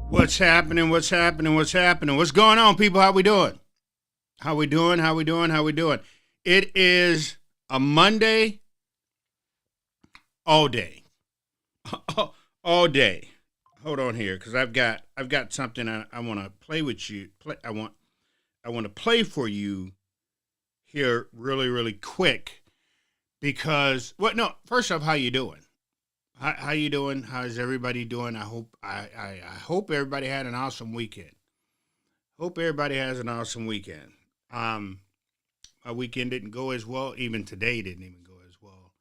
What's happening? What's happening? What's happening? What's going on, people? How we doing? How we doing? How we doing? How we doing? It is a Monday all day. All day. Hold on here, because I've got something I want to play with you. I want to play for you here really quick because first off, how you doing? How you doing? How's everybody doing? I hope everybody had an awesome weekend. Hope everybody has an awesome weekend. My weekend didn't go as well. Even today didn't even go as well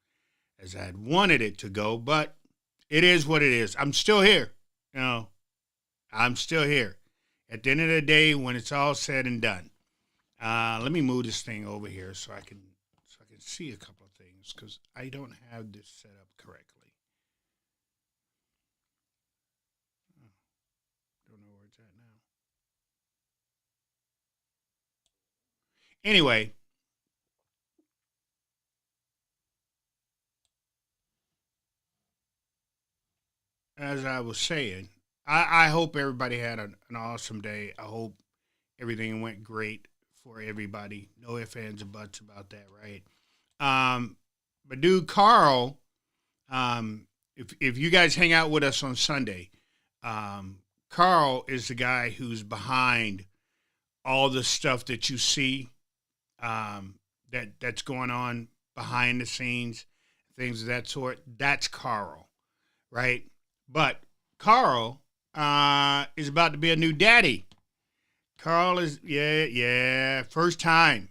as I had wanted it to go. But it is what it is. I'm still here. I'm still here. At the end of the day, when it's all said and done, let me move this thing over here so I can see a couple of things because I don't have this set up correctly. Don't know where it's at now. Anyway, as I was saying, I hope everybody had an awesome day. I hope everything went great for everybody. No ifs, ands, or buts about that, right? But dude, Carl, if you guys hang out with us on Sunday, Carl is the guy who's behind all the stuff that you see that's going on behind the scenes, things of that sort. That's Carl, right? But Carl is about to be a new daddy. Carl is first time.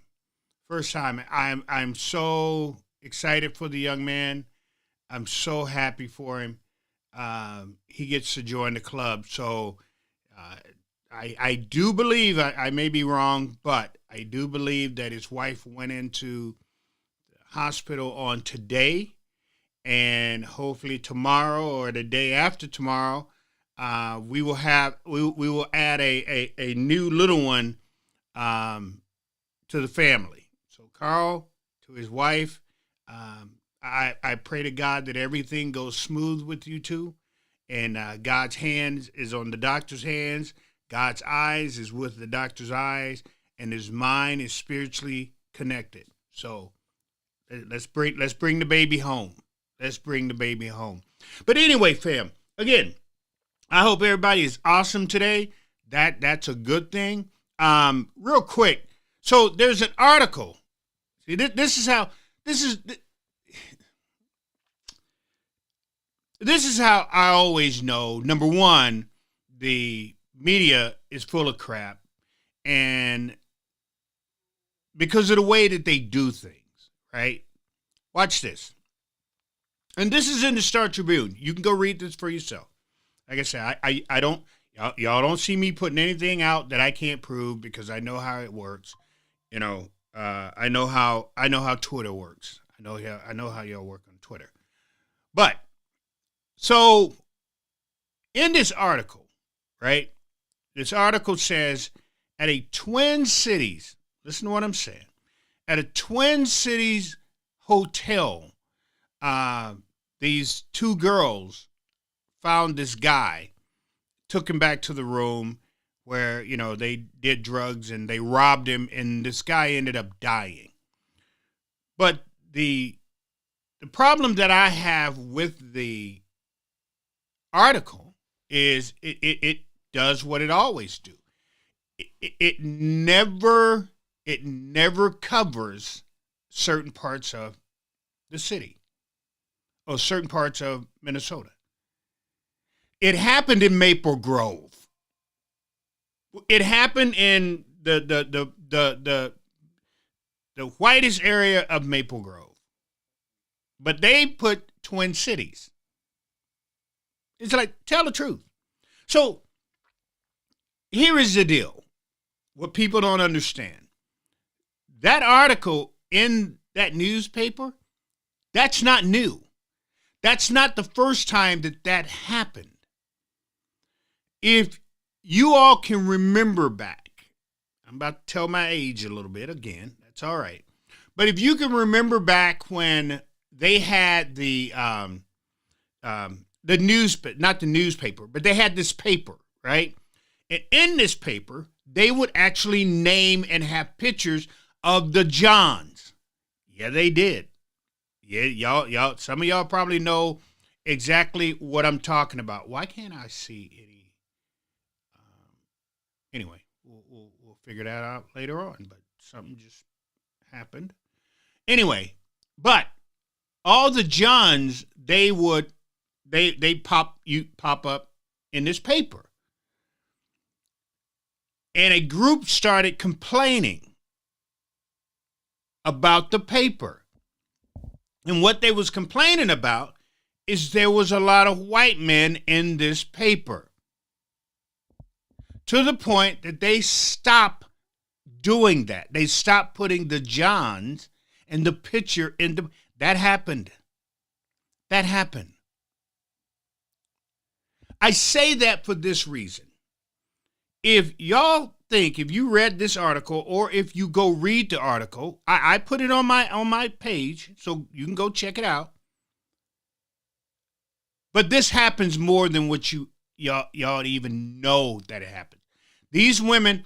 I'm so excited for the young man. I'm so happy for him. He gets to join the club. So I do believe, I may be wrong, but I do believe that his wife went into the hospital on today, and hopefully tomorrow or the day after tomorrow, we will add a new little one to the family. So Carl, to his wife, I pray to God that everything goes smooth with you two, and God's hands is on the doctor's hands. God's eyes is with the doctor's eyes, and his mind is spiritually connected. So let's bring the baby home. Let's bring the baby home. But anyway, fam, again, I hope everybody is awesome today. That's a good thing. Real quick, so there's an article. See, this is how I always know. Number one, the media is full of crap, and because of the way that they do things, right? Watch this. And this is in the Star Tribune. You can go read this for yourself. Like I said, I don't, y'all don't see me putting anything out that I can't prove because I know how it works. I know how Twitter works. I know how y'all work on Twitter. But so in this article, right? This article says at a Twin Cities, listen to what I'm saying, at a Twin Cities hotel, these two girls found this guy, took him back to the room where, they did drugs and they robbed him, and this guy ended up dying. But the problem that I have with the article is it does what it always do. It never covers certain parts of the city or certain parts of Minnesota. It happened in Maple Grove. It happened in the whitest area of Maple Grove. But they put Twin Cities. It's like, tell the truth. So here is the deal. What people don't understand. That article in that newspaper, that's not new. That's not the first time that happened. If you all can remember back, I'm about to tell my age a little bit again. That's all right. But if you can remember back when they had the newspaper, not the newspaper, but they had this paper, right? And in this paper, they would actually name and have pictures of the Johns. Yeah, they did. Yeah, y'all, some of y'all probably know exactly what I'm talking about. Why can't I see any? Anyway, we'll figure that out later on, but something just happened. Anyway, but all the Johns, they pop up in this paper. And a group started complaining about the paper. And what they was complaining about is there was a lot of white men in this paper. To the point that they stopped doing that. They stopped putting the Johns and the picture in the... That happened. That happened. I say that for this reason. If y'all think, if you read this article, or if you go read the article, I put it on my page, so you can go check it out. But this happens more than what y'all even know that it happens. These women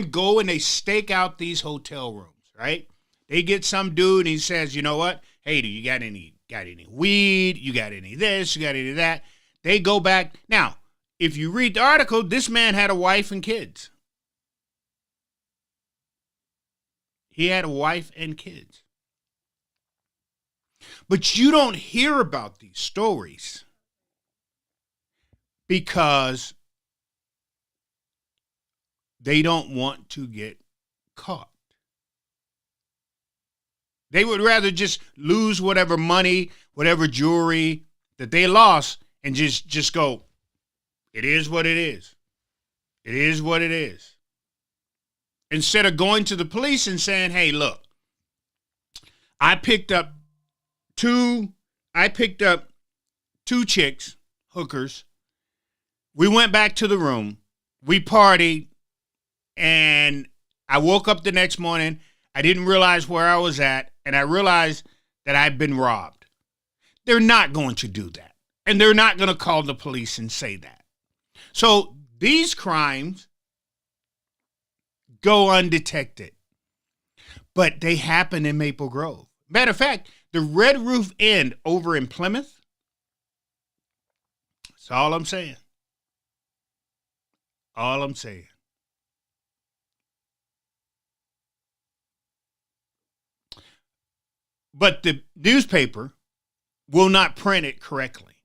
go and they stake out these hotel rooms, right? They get some dude and he says, you know what? Hey, do you got any weed? You got any this? You got any that? They go back. Now, if you read the article, this man had a wife and kids. He had a wife and kids. But you don't hear about these stories because they don't want to get caught. They would rather just lose whatever money, whatever jewelry that they lost and just go, it is what it is. It is what it is. Instead of going to the police and saying, hey, look, I picked up two chicks, hookers. We went back to the room. We partied. And I woke up the next morning. I didn't realize where I was at. And I realized that I'd been robbed. They're not going to do that. And they're not going to call the police and say that. So these crimes go undetected. But they happen in Maple Grove. Matter of fact, the Red Roof Inn over in Plymouth, that's all I'm saying. All I'm saying. But the newspaper will not print it correctly.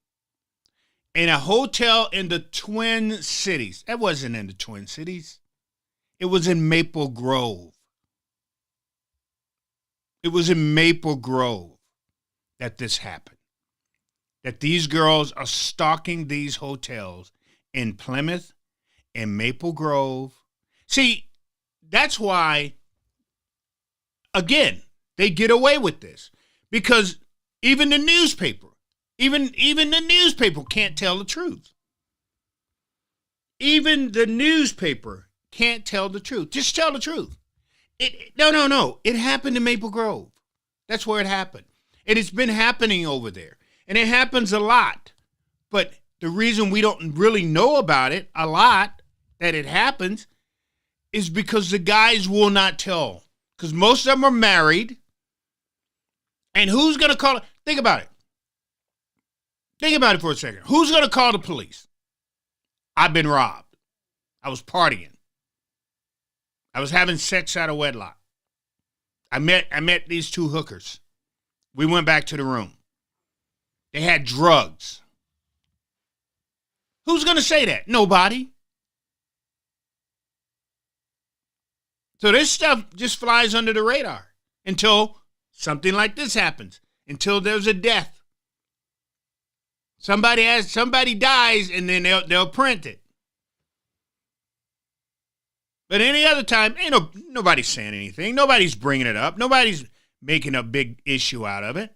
In a hotel in the Twin Cities. That wasn't in the Twin Cities. It was in Maple Grove. It was in Maple Grove that this happened. That these girls are stalking these hotels in Plymouth and Maple Grove. See, that's why, again, they get away with this. Because even the newspaper, even the newspaper can't tell the truth. Even the newspaper can't tell the truth. Just tell the truth. No. It happened in Maple Grove. That's where it happened. And it's been happening over there. And it happens a lot. But the reason we don't really know about it a lot, that it happens, is because the guys will not tell. Because most of them are married. And who's going to call it? Think about it. Think about it for a second. Who's going to call the police? I've been robbed. I was partying. I was having sex out of wedlock. I met these two hookers. We went back to the room. They had drugs. Who's going to say that? Nobody. So this stuff just flies under the radar until something like this happens, until there's a death. Somebody dies, and then they'll print it. But any other time, nobody's saying anything. Nobody's bringing it up. Nobody's making a big issue out of it.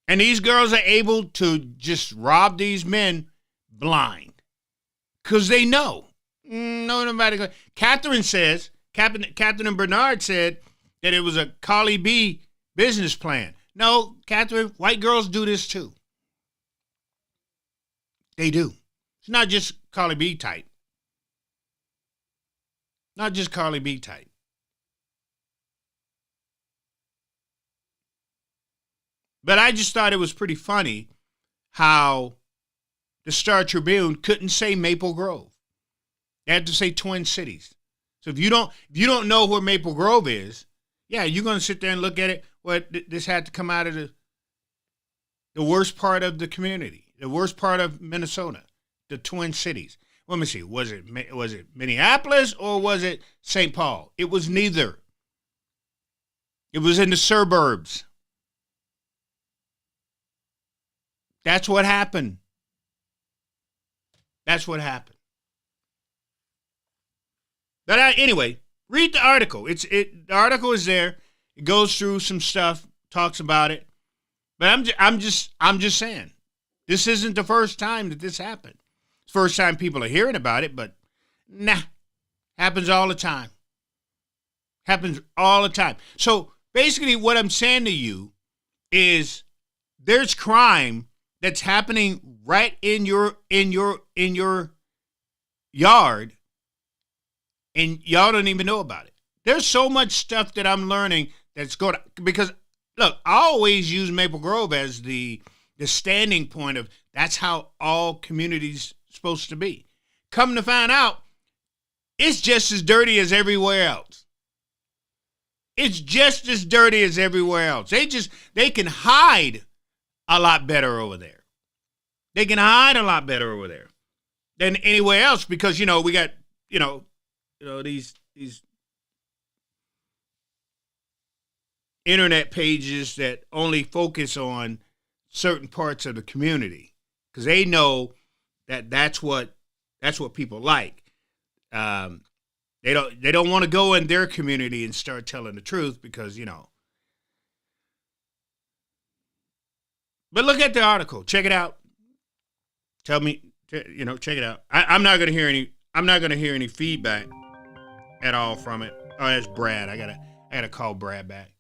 And these girls are able to just rob these men blind because they know. Nobody. Catherine Bernard said that it was a Carly B business plan. No, Catherine, white girls do this too. They do. It's not just Carly B type. Not just Carly B type. But I just thought it was pretty funny how the Star Tribune couldn't say Maple Grove. They had to say Twin Cities. So if you don't know where Maple Grove is, yeah, you're going to sit there and look at it. Well, this had to come out of the worst part of the community, the worst part of Minnesota, the Twin Cities. Let me see. Was it Minneapolis or was it St. Paul? It was neither. It was in the suburbs. That's what happened. That's what happened. But anyway, read the article. The article is there. It goes through some stuff, talks about it. But I'm just saying, this isn't the first time that this happened. It's the first time people are hearing about it, but nah, happens all the time. Happens all the time. So basically, what I'm saying to you is, there's crime that's happening right in your yard, and y'all don't even know about it. There's so much stuff that I'm learning that's going to, because look, I always use Maple Grove as the standing point of that's how all communities supposed to be. Come to find out, it's just as dirty as everywhere else. It's just as dirty as everywhere else. They can hide a lot better over there. They can hide a lot better over there than anywhere else because, we got, these internet pages that only focus on certain parts of the community because they know that that's what people like. They don't want to go in their community and start telling the truth because, But look at the article. Check it out. Tell me, check it out. I'm not going to hear any feedback at all from it. Oh, that's Brad. I gotta call Brad back.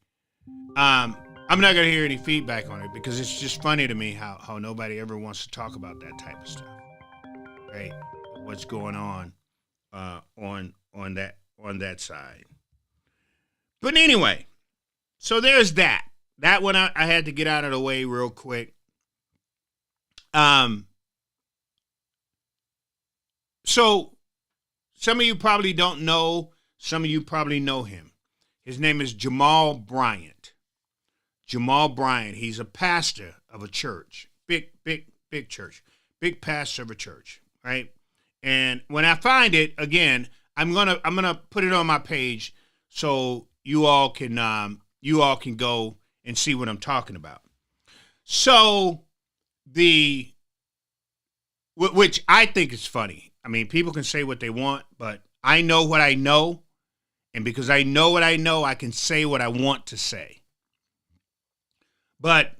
I'm not going to hear any feedback on it because it's just funny to me how nobody ever wants to talk about that type of stuff. Right? What's going on on that side. But anyway, so there's that. That one I had to get out of the way real quick. So some of you probably don't know. Some of you probably know him. His name is Jamal Bryant. Jamal Bryant. He's a pastor of a church. Big church. Big pastor of a church. Right? And when I find it, again, I'm gonna put it on my page so you all can go and see what I'm talking about. So which I think is funny. I mean, people can say what they want, but I know what I know, and because I know what I know, I can say what I want to say. But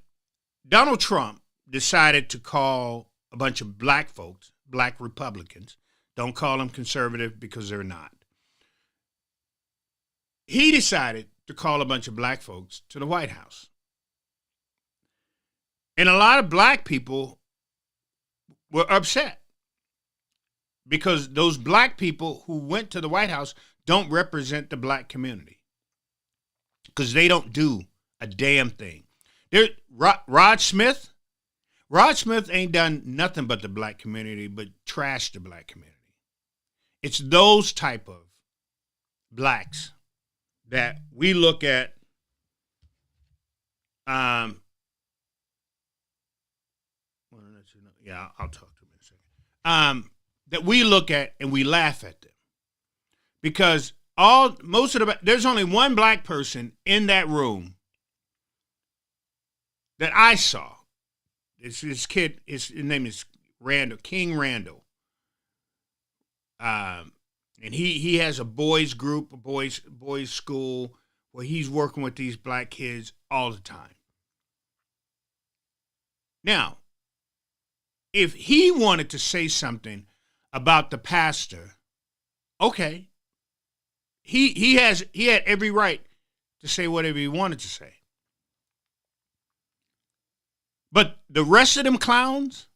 Donald Trump decided to call a bunch of black folks, black Republicans, don't call them conservative because they're not. He decided to call a bunch of black folks to the White House. And a lot of black people were upset because those black people who went to the White House don't represent the black community because they don't do a damn thing. Rod Smith ain't done nothing but the black community, but trash the black community. It's those type of blacks that we look at. I'll talk to him in a second. That we look at and we laugh at them because there's only one black person in that room that I saw. This kid, his name is Randall, King Randall. And he has a boys group, a boys school where he's working with these black kids all the time. Now, if he wanted to say something about the pastor, okay. He had every right to say whatever he wanted to say. But the rest of them clowns,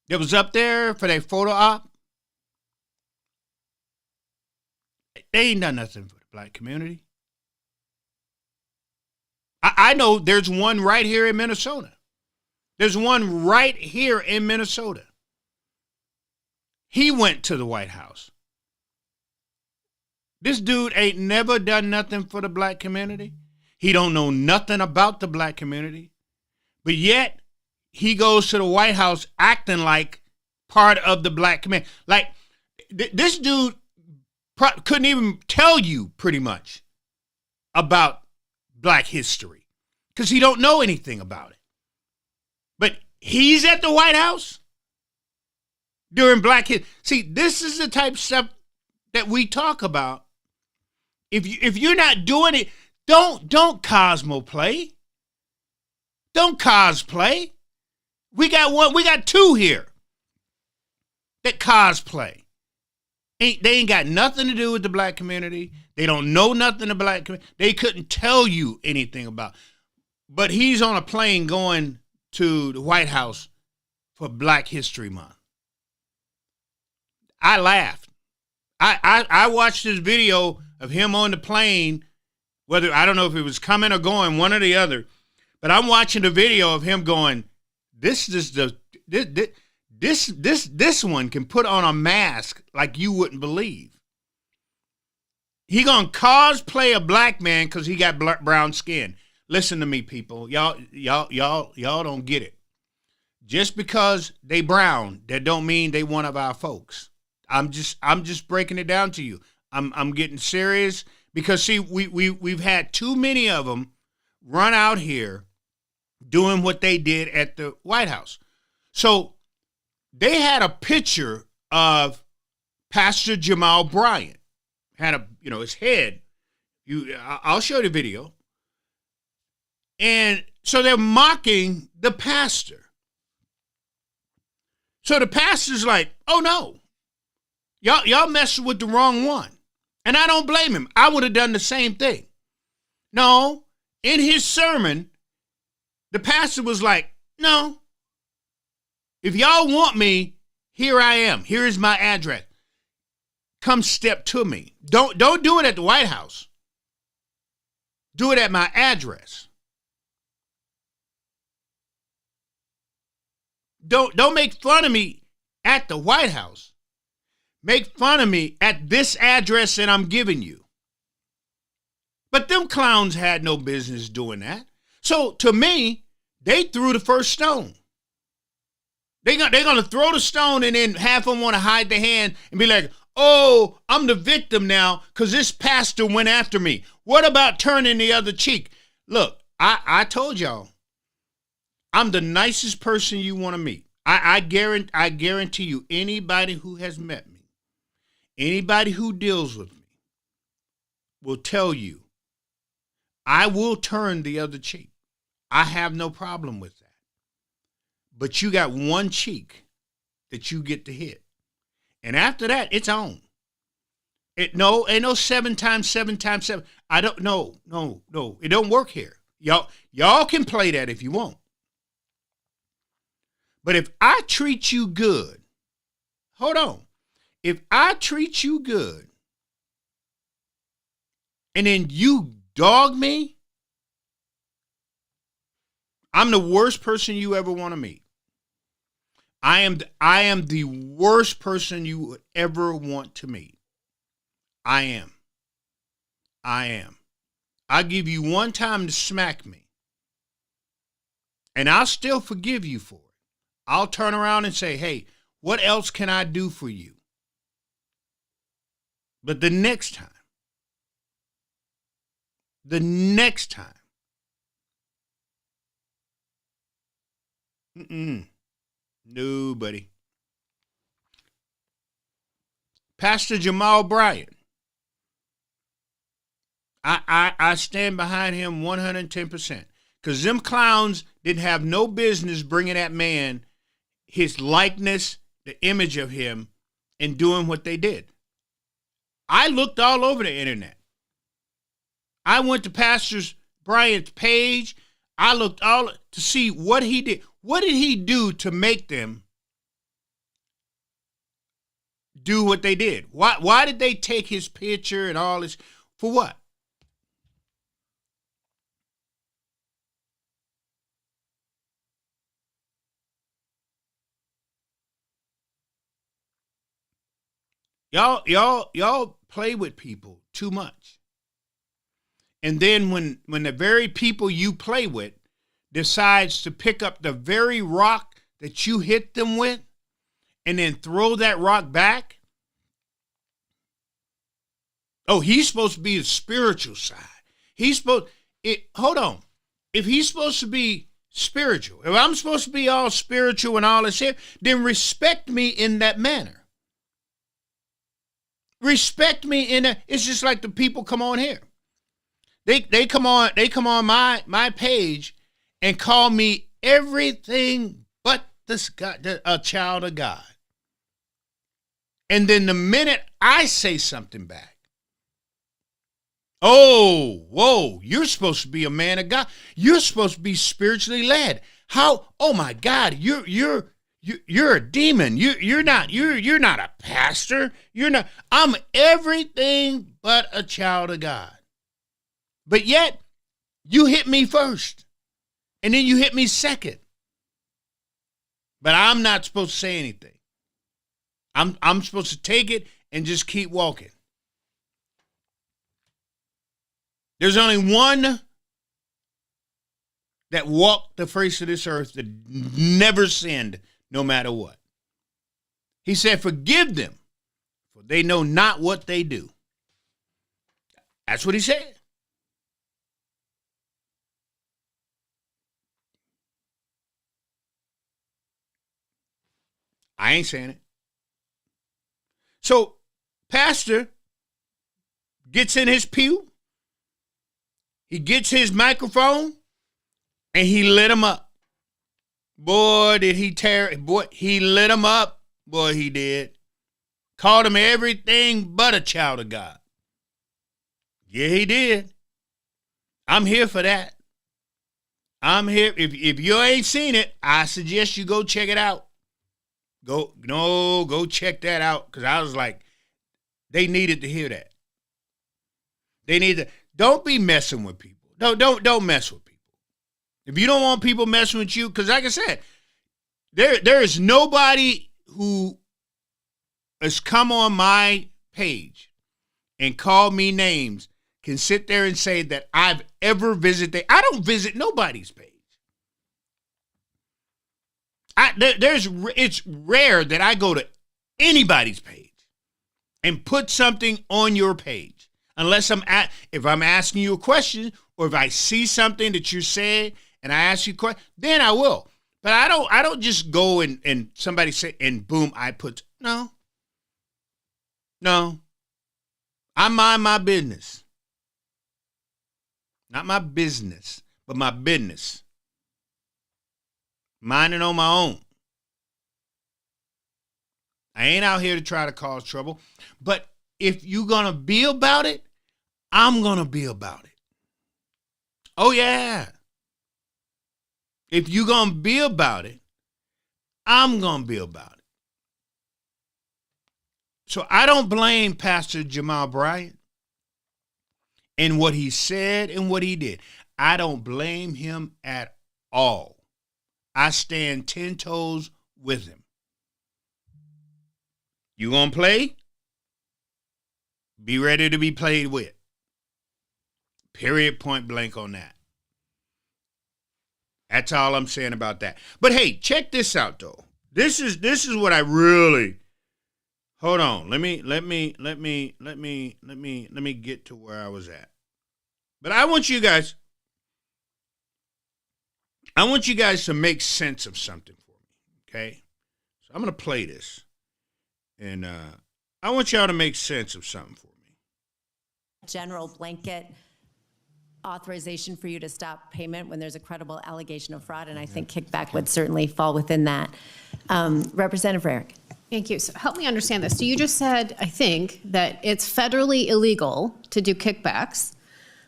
that was up there for their photo op, they ain't done nothing for the black community. I know there's one right here in Minnesota. There's one right here in Minnesota. He went to the White House. This dude ain't never done nothing for the black community. He don't know nothing about the black community. But yet, he goes to the White House acting like part of the black community. Like, this dude couldn't even tell you pretty much about black history because he don't know anything about it. But he's at the White House during Black History. See, this is the type of stuff that we talk about. If you're not doing it, don't cosplay. Don't cosplay. We got two here that cosplay. They ain't got nothing to do with the black community. They don't know nothing about black community. They couldn't tell you anything about. But he's on a plane going to the White House for Black History Month. I laughed. I watched this video of him on the plane, whether I don't know if it was coming or going, one or the other, but I'm watching the video of him going, this one can put on a mask like you wouldn't believe. He gonna cosplay a black man because he got brown skin. Listen to me, people. Y'all don't get it. Just because they brown, that don't mean they one of our folks. I'm just breaking it down to you. I'm getting serious because see, we've had too many of them run out here doing what they did at the White House. So they had a picture of Pastor Jamal Bryant. Had his head. I'll show you the video. And so they're mocking the pastor. So the pastor's like, oh no, y'all messing with the wrong one. And I don't blame him. I would have done the same thing. No, in his sermon, the pastor was like, no, if y'all want me, here I am. Here is my address. Come step to me. Don't do it at the White House. Do it at my address. Don't make fun of me at the White House. Make fun of me at this address that I'm giving you. But them clowns had no business doing that. So to me, they threw the first stone. They're going to throw the stone and then half of them want to hide their hand and be like, oh, I'm the victim now because this pastor went after me. What about turning the other cheek? Look, I told y'all, I'm the nicest person you want to meet. I guarantee you, anybody who has met me, anybody who deals with me will tell you, I will turn the other cheek. I have no problem with that. But you got one cheek that you get to hit. And after that, it's on. Ain't no 7 times 7 times 7. I don't know. No. It don't work here. Y'all can play that if you want. But if I treat you good, hold on. If I treat you good and then you dog me, I'm the worst person you ever want to meet. I am the worst person you would ever want to meet. I am. I'll give you one time to smack me. And I'll still forgive you for it. I'll turn around and say, hey, what else can I do for you? But the next time, nobody. Pastor Jamal Bryant, I stand behind him 110%. Because them clowns didn't have no business bringing that man his likeness, the image of him, and doing what they did. I looked all over the internet. I went to Pastor Bryant's page. I looked all to see what he did. What did he do to make them do what they did? Why did they take his picture and all this? For what? Y'all play with people too much. And then when the very people you play with decides to pick up the very rock that you hit them with and then throw that rock back, oh, he's supposed to be the spiritual side. Hold on. If he's supposed to be spiritual, if I'm supposed to be all spiritual and all this here, then respect me in that manner. Respect me in a, it's just like the people come on here. They come on my page and call me everything but a child of God. And then the minute I say something back, oh, whoa, you're supposed to be a man of God. You're supposed to be spiritually led. How? Oh my God, you're a demon. You're not a pastor. You're not. I'm everything but a child of God. But yet, you hit me first, and then you hit me second. But I'm not supposed to say anything. I'm supposed to take it and just keep walking. There's only one that walked the face of this earth that never sinned, no matter what. He said, forgive them, for they know not what they do. That's what he said. I ain't saying it. So, pastor gets in his pew, he gets his microphone, and he lit him up. Boy, did he tear, boy, he lit him up. Boy, he did. Called him everything but a child of God. Yeah, he did. I'm here for that. I'm here. If you ain't seen it, I suggest you go check it out. Go check that out. Because I was like, they needed to hear that. They need to, don't be messing with people. Don't mess with people. If you don't want people messing with you, because like I said, there is nobody who has come on my page and called me names can sit there and say that I've ever visited. I don't visit nobody's page. It's rare that I go to anybody's page and put something on your page, unless if I'm asking you a question or if I see something that you say and I ask you a question, then I will. But I don't just go and somebody say and boom, I put no. I mind my business. Not my business, but my business. Minding on my own. I ain't out here to try to cause trouble. But if you're going to be about it, I'm going to be about it. Oh, yeah. If you're going to be about it, I'm going to be about it. So I don't blame Pastor Jamal Bryant and what he said and what he did. I don't blame him at all. I stand 10 toes with him. You gonna play? Be ready to be played with. Period, point blank on that. That's all I'm saying about that. But hey, check this out though. This is what I really. Hold on. Let me get to where I was at. But I want you guys to make sense of something for me, okay? So I'm going to play this. And I want y'all to make sense of something for me. General blanket authorization for you to stop payment when there's a credible allegation of fraud, and I think kickback would certainly fall within that. Representative Rarick. Thank you. So help me understand this. So you just said, I think, that it's federally illegal to do kickbacks,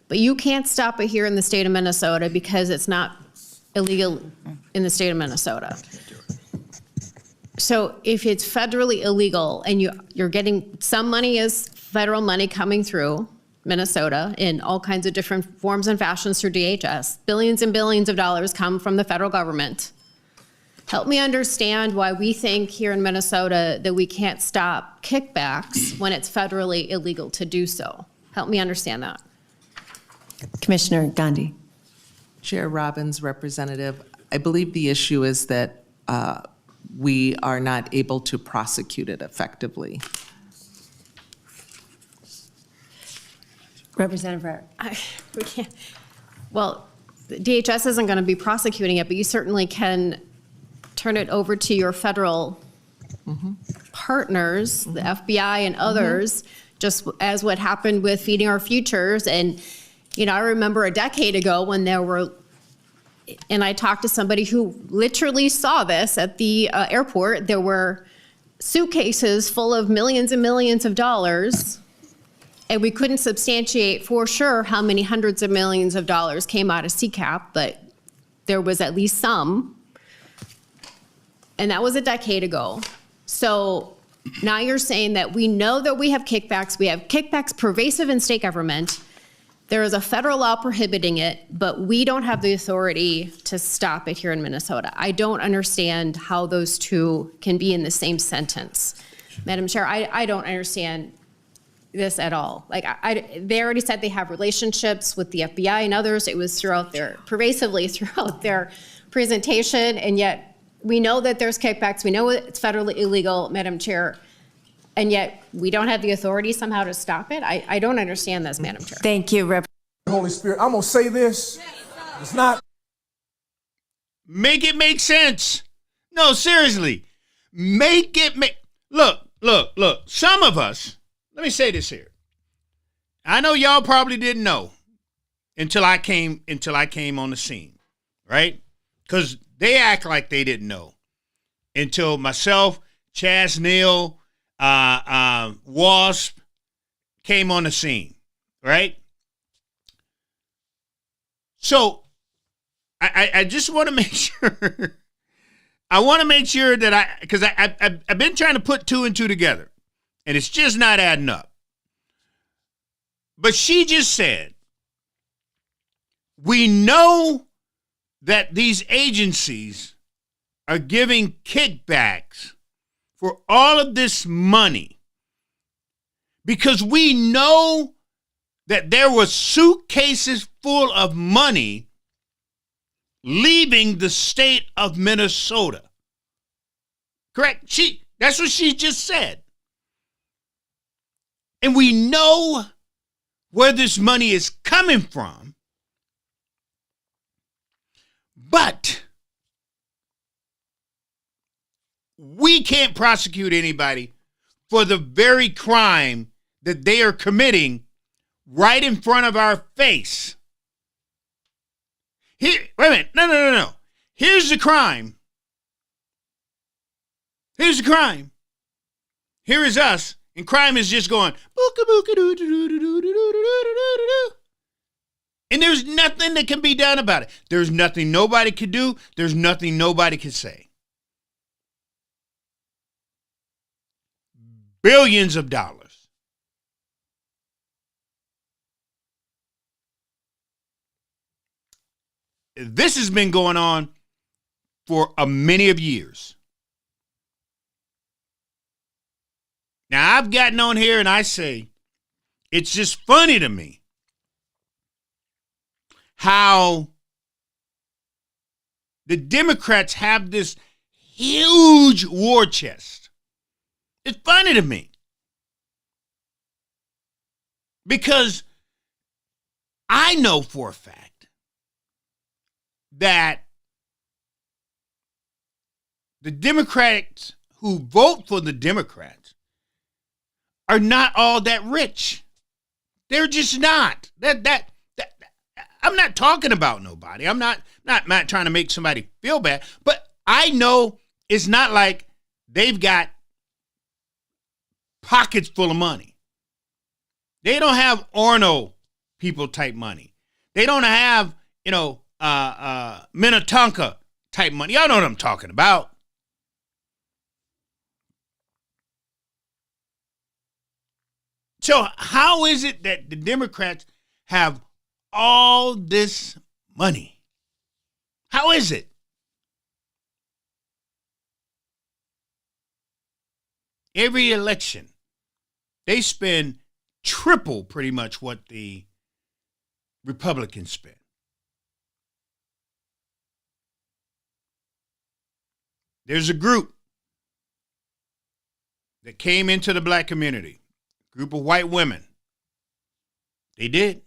but you can't stop it here in the state of Minnesota because it's not illegal in the state of Minnesota. So if it's federally illegal and you're getting some money is federal money coming through Minnesota in all kinds of different forms and fashions through DHS, billions and billions of dollars come from the federal government. Help me understand why we think here in Minnesota that we can't stop kickbacks when it's federally illegal to do so. Help me understand that. Commissioner Gandhi. Chair Robbins, Representative, I believe the issue is that we are not able to prosecute it effectively. Representative Rarick. We can't. Well, the DHS isn't going to be prosecuting it, but you certainly can turn it over to your federal partners, the FBI and others, just as what happened with Feeding Our Futures. And, you know, I remember a decade ago when there were, and I talked to somebody who literally saw this at the airport, there were suitcases full of millions and millions of dollars, and we couldn't substantiate for sure how many hundreds of millions of dollars came out of CCAP, but there was at least some. And that was a decade ago. So now you're saying that we know that we have kickbacks pervasive in state government. There is a federal law prohibiting it, but we don't have the authority to stop it here in Minnesota. I don't understand how those two can be in the same sentence. Madam Chair, I don't understand this at all. Like, they already said they have relationships with the FBI and others. It was pervasively throughout their presentation, and yet we know that there's kickbacks. We know it's federally illegal, Madam Chair, and yet we don't have the authority somehow to stop it. I don't understand this, Madam Chair. Thank you, Holy Spirit, I'm gonna say this. It's not. Make it make sense. No, seriously. Make it make. Look. Some of us, let me say this here. I know y'all probably didn't know until I came on the scene, right? Because they act like they didn't know until myself, Chaz Neal, Wasp came on the scene, right? So I just want to make sure. I want to make sure that because I've been trying to put two and two together, and it's just not adding up. But she just said, we know that these agencies are giving kickbacks for all of this money because we know that there were suitcases full of money leaving the state of Minnesota. Correct? That's what she just said. And we know where this money is coming from. But we can't prosecute anybody for the very crime that they are committing right in front of our face. Here, wait a minute. No. Here's the crime. Here's the crime. Here is us, and crime is just going and there's nothing that can be done about it. There's nothing nobody can do. There's nothing nobody can say. Billions of dollars. This has been going on for many of years. Now, I've gotten on here and I say, it's just funny to me how the Democrats have this huge war chest. It's funny to me because I know for a fact that the Democrats who vote for the Democrats are not all that rich. They're just not. I'm not talking about nobody. I'm not trying to make somebody feel bad, but I know it's not like they've got pockets full of money. They don't have Orno people type money. They don't have, Minnetonka type money. Y'all know what I'm talking about. So how is it that the Democrats have all this money? How is it? Every election, they spend triple pretty much what the Republicans spend. There's a group that came into the black community, a group of white women. They did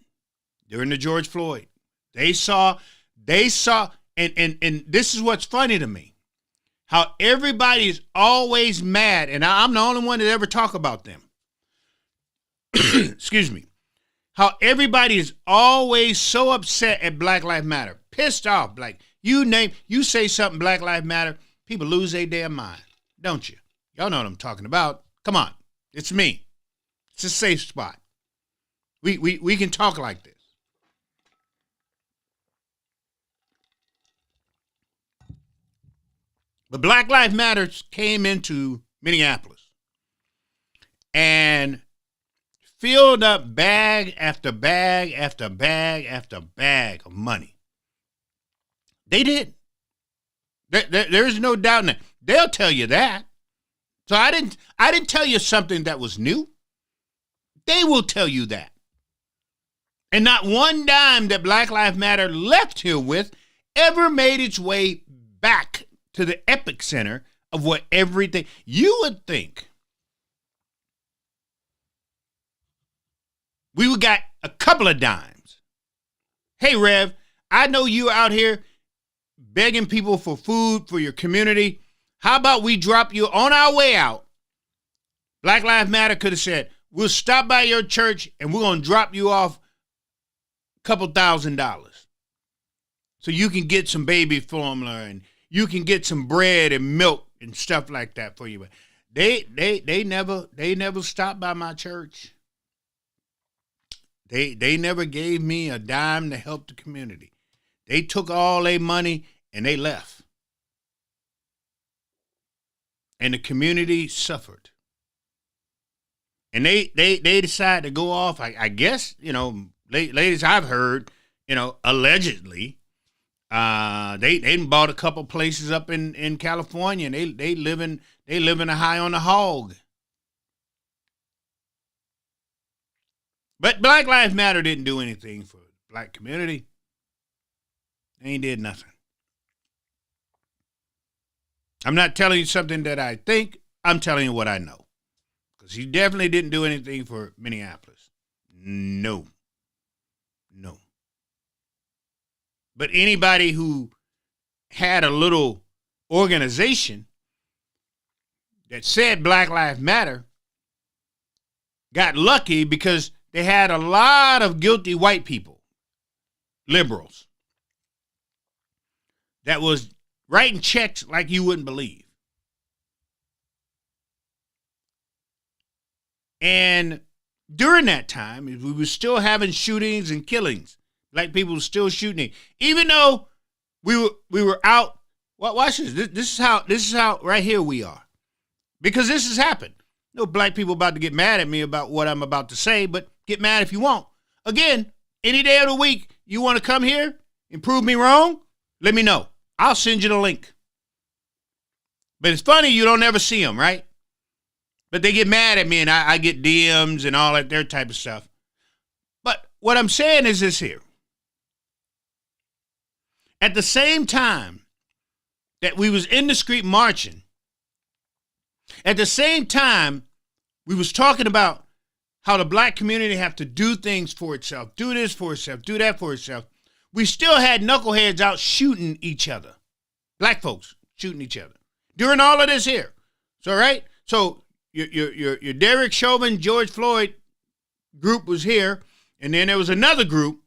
during the George Floyd. They saw, and this is what's funny to me, how everybody is always mad, and I'm the only one that ever talk about them. Excuse me. How everybody is always so upset at Black Lives Matter, pissed off. Like you say something Black Lives Matter, people lose their damn mind, don't you? Y'all know what I'm talking about. Come on, it's me. It's a safe spot. We can talk like this. But Black Lives Matter came into Minneapolis and filled up bag after bag after bag after bag of money. They did. There's no doubt in that. They'll tell you that. So I didn't tell you something that was new. They will tell you that. And not one dime that Black Lives Matter left here with ever made its way back to the epicenter of what everything. You would think we would got a couple of dimes. Hey, Rev, I know you out here begging people for food for your community. How about we drop you on our way out? Black Lives Matter could have said, we'll stop by your church and we're going to drop you off a couple $1,000 so you can get some baby formula and you can get some bread and milk and stuff like that for you. They never stopped by my church. They never gave me a dime to help the community. They took all their money and they left. And the community suffered. And they decided to go off, I guess, ladies I've heard, allegedly, they bought a couple places up in California and they living a high on the hog. But Black Lives Matter didn't do anything for the black community. They ain't did nothing. I'm not telling you something that I think. I'm telling you what I know. Because he definitely didn't do anything for Minneapolis. No. But anybody who had a little organization that said Black Lives Matter got lucky because they had a lot of guilty white people, liberals, that was writing checks like you wouldn't believe. And during that time, we were still having shootings and killings. Black people were still shooting. Even though we were out. Well, watch this. This is how right here we are. Because this has happened. No black people about to get mad at me about what I'm about to say, but get mad if you want. Again, any day of the week, you want to come here and prove me wrong, let me know. I'll send you the link. But it's funny, you don't ever see them, right? But they get mad at me and I get DMs and all that, their type of stuff. But what I'm saying is this here. At the same time that we was in the street marching, at the same time we was talking about how the black community have to do things for itself, do this for itself, do that for itself, we still had knuckleheads out shooting each other. Black folks shooting each other during all of this here. So, right? So your Derek Chauvin, George Floyd group was here, and then there was another group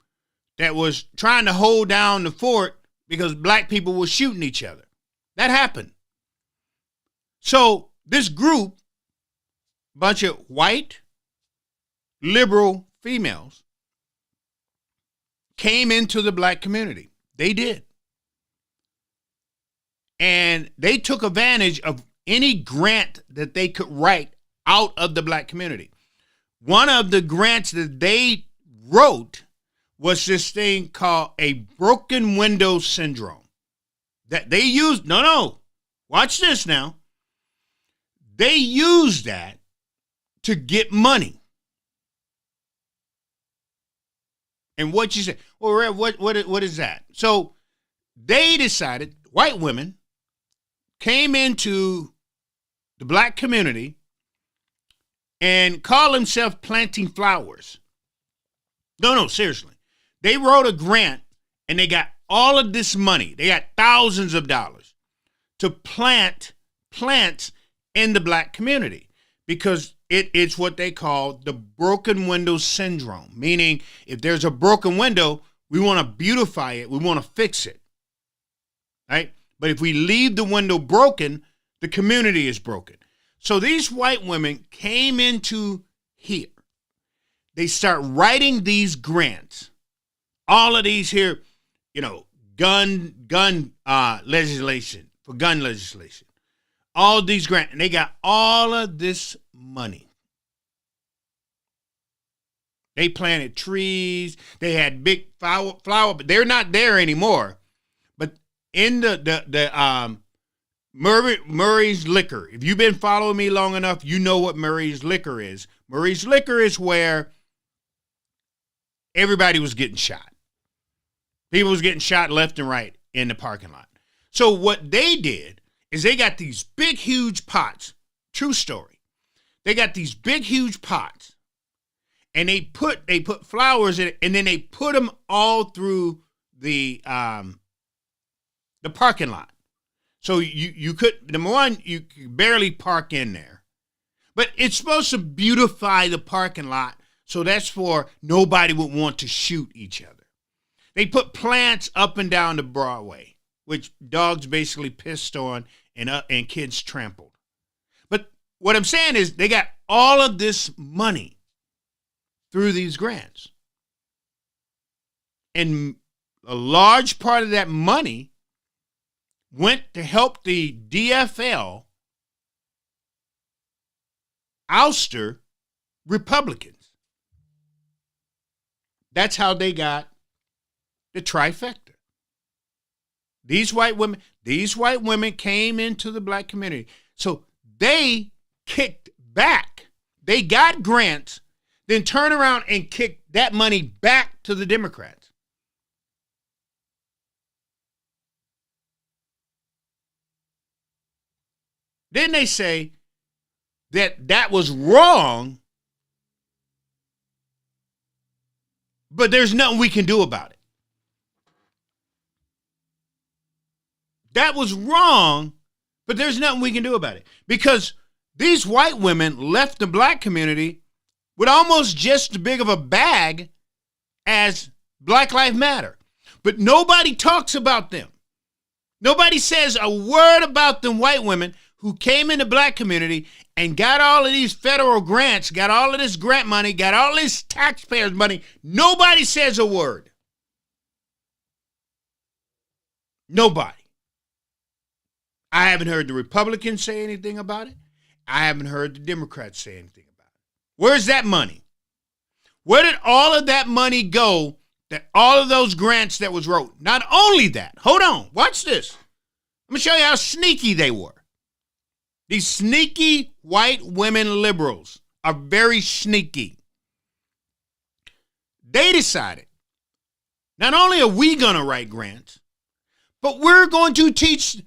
that was trying to hold down the fort because black people were shooting each other. That happened. So this group, bunch of white, liberal females, came into the black community. They did. And they took advantage of any grant that they could write out of the black community. one of the grants that they wrote was this thing called a broken window syndrome. That they used, watch this now. They used that to get money. And what you say, well, Rev, what is that? So they decided, white women came into the black community and called themselves planting flowers. No, seriously. They wrote a grant and they got all of this money. They got thousands of dollars to plant plants in the black community because it's what they call the broken window syndrome, meaning if there's a broken window, we want to beautify it. We want to fix it, right? But if we leave the window broken, the community is broken. So these white women came into here. They start writing these grants. All of these here, gun legislation, for gun legislation. All these grants. And they got all of this money. They planted trees. They had big flower, but they're not there anymore. But in the Murray's Liquor, if you've been following me long enough, you know what Murray's Liquor is. Murray's Liquor is where everybody was getting shot. People was getting shot left and right in the parking lot. So what they did is they got these big, huge pots. True story. They got these big, huge pots, and they put flowers in it, and then they put them all through the parking lot. So you could, number one, you could barely park in there, but it's supposed to beautify the parking lot. So that's for nobody would want to shoot each other. They put plants up and down the Broadway, which dogs basically pissed on and kids trampled. But what I'm saying is they got all of this money through these grants. And a large part of that money went to help the DFL ouster Republicans. That's how they got the trifecta. These white women came into the black community. So they kicked back. They got grants, then turned around and kicked that money back to the Democrats. Then they say that was wrong, but there's nothing we can do about it. That was wrong, but there's nothing we can do about it. Because these white women left the black community with almost just as big of a bag as Black Lives Matter. But nobody talks about them. Nobody says a word about them white women who came in the black community and got all of these federal grants, got all of this grant money, got all this taxpayers' money. Nobody says a word. Nobody. I haven't heard the Republicans say anything about it. I haven't heard the Democrats say anything about it. Where's that money? Where did all of that money go, that all of those grants that was wrote? Not only that, hold on, watch this. I'm going to show you how sneaky they were. These sneaky white women liberals are very sneaky. They decided, not only are we going to write grants, but we're going to teach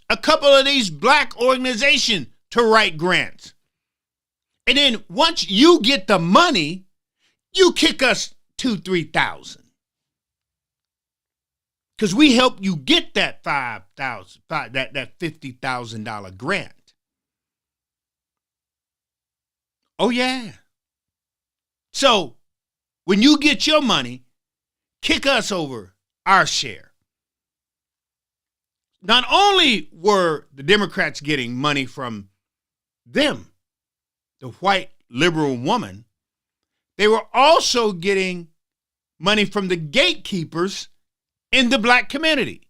a couple of these black organizations to write grants. And then once you get the money, you kick us $2,000-$3,000. Because we help you get that $5,000, that $50,000 grant. Oh yeah. So when you get your money, kick us over our share. Not only were the Democrats getting money from them, the white liberal woman, they were also getting money from the gatekeepers in the black community.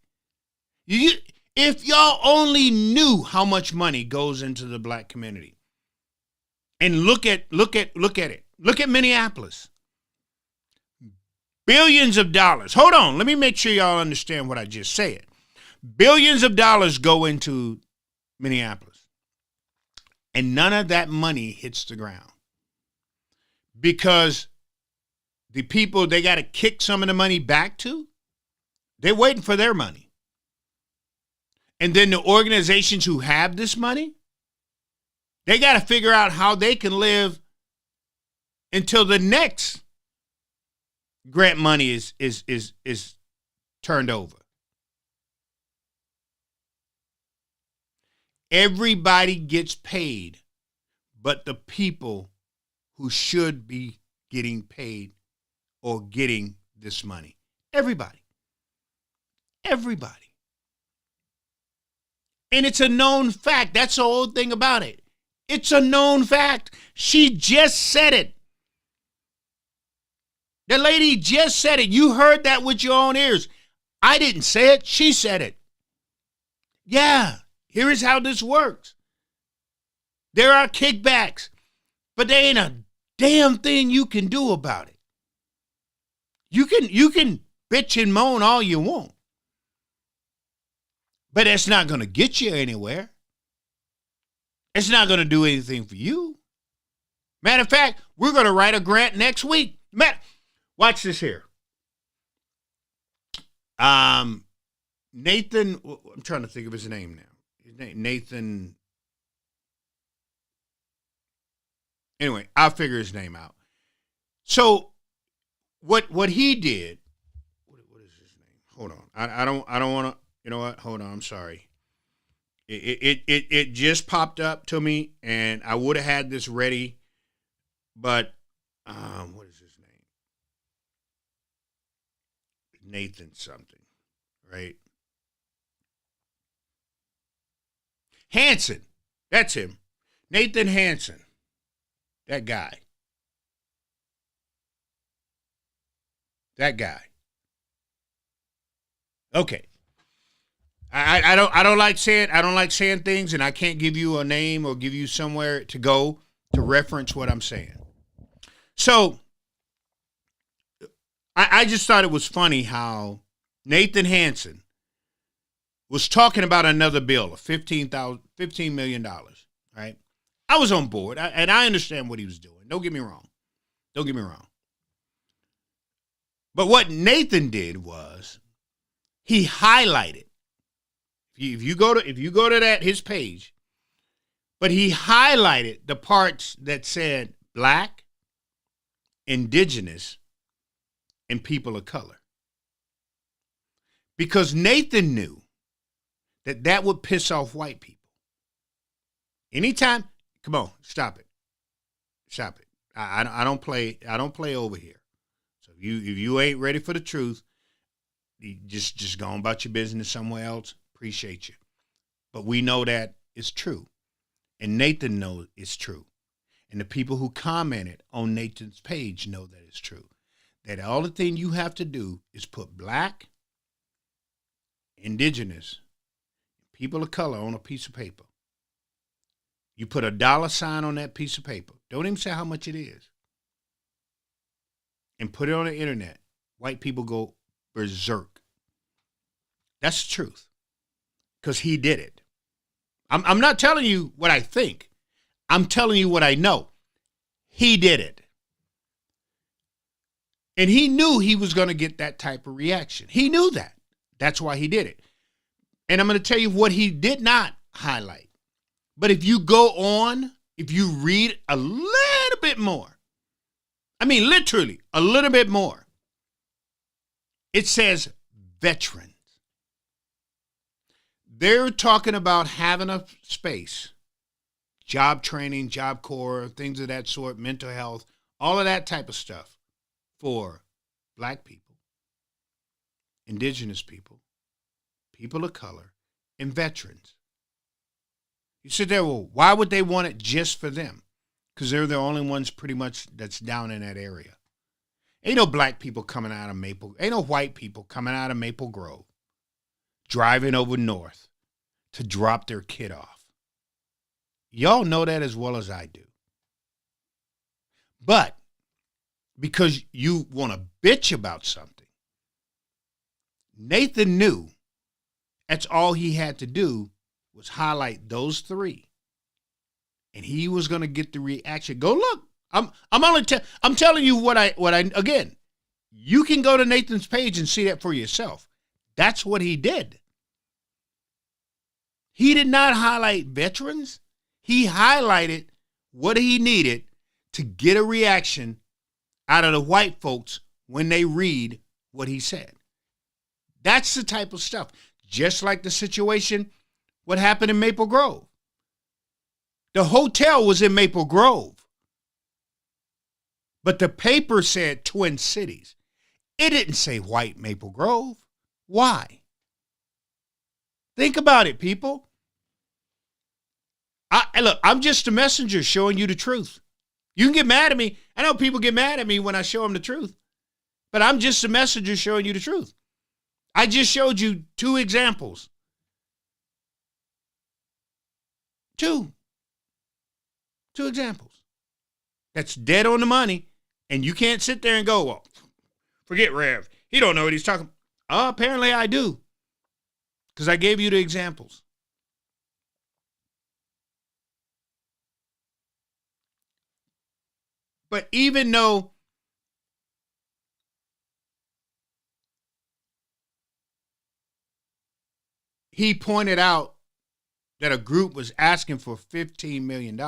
If y'all only knew how much money goes into the black community And look at it. Look at Minneapolis. Billions of dollars. Hold on. Let me make sure y'all understand what I just said. Billions of dollars go into Minneapolis. And none of that money hits the ground. Because the people they got to kick some of the money back to, they're waiting for their money. And then the organizations who have this money, they got to figure out how they can live until the next grant money is turned over. Everybody gets paid, but the people who should be getting paid or getting this money. Everybody. Everybody. And it's a known fact. That's the whole thing about it. It's a known fact. She just said it. The lady just said it. You heard that with your own ears. I didn't say it. She said it. Yeah, here is how this works. There are kickbacks, but there ain't a damn thing you can do about it. You can bitch and moan all you want, but that's not going to get you anywhere. It's not going to do anything for you. Matter of fact, we're going to write a grant next week. Watch this here. Nathan, I'm trying to think of his name now. His name, Nathan. Anyway, I'll figure his name out. So, what he did? What is his name? Hold on. I don't want to. You know what? Hold on. I'm sorry. It just popped up to me, and I would have had this ready, but what is his name? Nathan something, right? Hansen. That's him. Nathan Hansen. That guy. Okay. I don't like saying things, and I can't give you a name or give you somewhere to go to reference what I'm saying. So I just thought it was funny how Nathan Hansen was talking about another bill of $15 million, right? I was on board, and I understand what he was doing. Don't get me wrong. But what Nathan did was he highlighted. If you go to that his page, but he highlighted the parts that said Black, Indigenous, and people of color. Because Nathan knew that would piss off white people. Anytime, come on, stop it. I don't play over here. So if you ain't ready for the truth, you just go on about your business somewhere else. Appreciate you. But we know that it's true. And Nathan knows it's true. And the people who commented on Nathan's page know that it's true. That all the thing you have to do is put Black, Indigenous, people of color on a piece of paper. You put a $sign on that piece of paper. Don't even say how much it is. And put it on the internet. White people go berserk. That's the truth. Because he did it. I'm not telling you what I think. I'm telling you what I know. He did it. And he knew he was going to get that type of reaction. He knew that. That's why he did it. And I'm going to tell you what he did not highlight. But if you go on, if you read a little bit more, I mean literally a little bit more, it says veterans. They're talking about having a space, job training, Job Corps, things of that sort, mental health, all of that type of stuff for Black people, Indigenous people, people of color, and veterans. You sit there, well, why would they want it just for them? Because they're the only ones pretty much that's down in that area. Ain't no Black people coming out of ain't no white people coming out of Maple Grove, driving over north to drop their kid off. Y'all know that as well as I do. But because you want to bitch about something, Nathan knew that's all he had to do was highlight those three. And he was going to get the reaction. Go look. I'm telling you what I again, you can go to Nathan's page and see that for yourself. That's what he did. He did not highlight veterans. He highlighted what he needed to get a reaction out of the white folks when they read what he said. That's the type of stuff. Just like the situation, what happened in Maple Grove. The hotel was in Maple Grove, but the paper said Twin Cities. It didn't say white Maple Grove. Why? Think about it, people. Look, I'm just a messenger showing you the truth. You can get mad at me. I know people get mad at me when I show them the truth, but I'm just a messenger showing you the truth. I just showed you two examples. Two examples. That's dead on the money, and you can't sit there and go, well, forget Rev. He don't know what he's talking about. Apparently I do, because I gave you the examples. But even though he pointed out that a group was asking for $15 million,